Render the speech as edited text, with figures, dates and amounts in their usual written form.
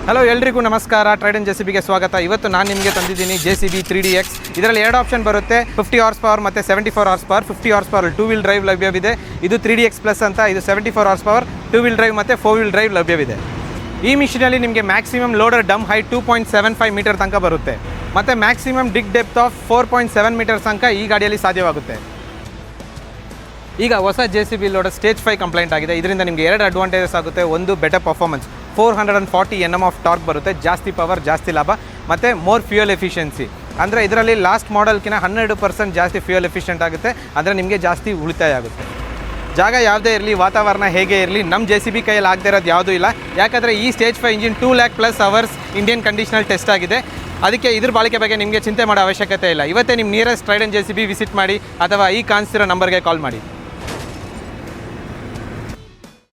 Hello ಎಲ್ರಿಗೂ ನಮಸ್ಕಾರ. ಟ್ರೈಡನ್ ಜೆಸಿಬಿಗೆ ಸ್ವಾಗತ. ಇವತ್ತು ನಾನು ನಿಮಗೆ ತಂದಿದ್ದೀನಿ JCB 3DX. ಇದರಲ್ಲಿ ಎರಡು ಆಪ್ಷನ್ ಬರುತ್ತೆ, 50 ಹಾರ್ಸ್ ಪವರ್ ಮತ್ತು 74 horse power. 50 horse power 2 wheel drive ಲಭ್ಯವಿದೆ. ಇದು 3DX ಪ್ಲಸ್ ಅಂತ. ಇದು 74 ಹಾರ್ಸ್ ಪವರ್ 2 ವೀಲ್ ಡ್ರೈವ್ ಮತ್ತು 4 ವೀಲ್ ಡ್ರೈವ್ ಲಭ್ಯವಿದೆ. ಈ ಮಿಷಿನಲ್ಲಿ ನಿಮಗೆ maximum loader dump height 2.75 metre ತನಕ ಬರುತ್ತೆ ಮತ್ತು maximum dig depth of 4.7 metres ತನಕ ಈ ಗಾಡಿಯಲ್ಲಿ ಸಾಧ್ಯವಾಗುತ್ತೆ. ಈಗ ಹೊಸ JCB ಲೋಡರ್ ಸ್ಟೇಜ್ 5 ಕಂಪ್ಲೈಂಟ್ ಆಗಿದೆ. ಇದರಿಂದ ನಿಮಗೆ ಎರಡು ಅಡ್ವಾಂಟೇಜಸ್ ಆಗುತ್ತೆ. ಒಂದು, better performance, 440 Nm of torque ಬರುತ್ತೆ, ಜಾಸ್ತಿ ಪವರ್, ಜಾಸ್ತಿ ಲಾಭ, ಮತ್ತು ಮೋರ್ ಫ್ಯೂಯಲ್ ಎಫಿಷಿಯನ್ಸಿ. ಅಂದರೆ ಇದರಲ್ಲಿ ಲಾಸ್ಟ್ ಮಾಡೆಲ್ಕಿಂತ 12% ಜಾಸ್ತಿ ಫ್ಯೂಯಲ್ ಎಫಿಷಿಯೆಂಟ್ ಆಗುತ್ತೆ. ಅಂದರೆ ನಿಮಗೆ ಜಾಸ್ತಿ ಉಳಿತಾಯ ಆಗುತ್ತೆ. ಜಾಗ ಯಾವುದೇ ಇರಲಿ, ವಾತಾವರಣ ಹೇಗೆ ಇರಲಿ, ನಮ್ಮ JCB ಕೈಯಲ್ಲಿ ಆಗದೇ ಇರೋದು ಯಾವುದೂ ಇಲ್ಲ. ಯಾಕಂದರೆ ಈ stage 5 engine 2 lakh+ hours Indian conditional test ಆಗಿದೆ. ಅದಕ್ಕೆ ಇದ್ರ ಬಾಳಿಕೆ ಬಗ್ಗೆ ನಿಮಗೆ ಚಿಂತೆ ಮಾಡೋ ಅವಶ್ಯಕತೆ ಇಲ್ಲ. ಇವತ್ತೇ ನಿಮ್ಮ ನಿಯರೆಸ್ಟ್ ಟ್ರೈಡನ್ JCB ವಿಸಿಟ್ ಮಾಡಿ ಅಥವಾ ಈ ಕಾಣಿಸ್ತಿರೋ ನಂಬರ್ಗೆ ಕಾಲ್ ಮಾಡಿ.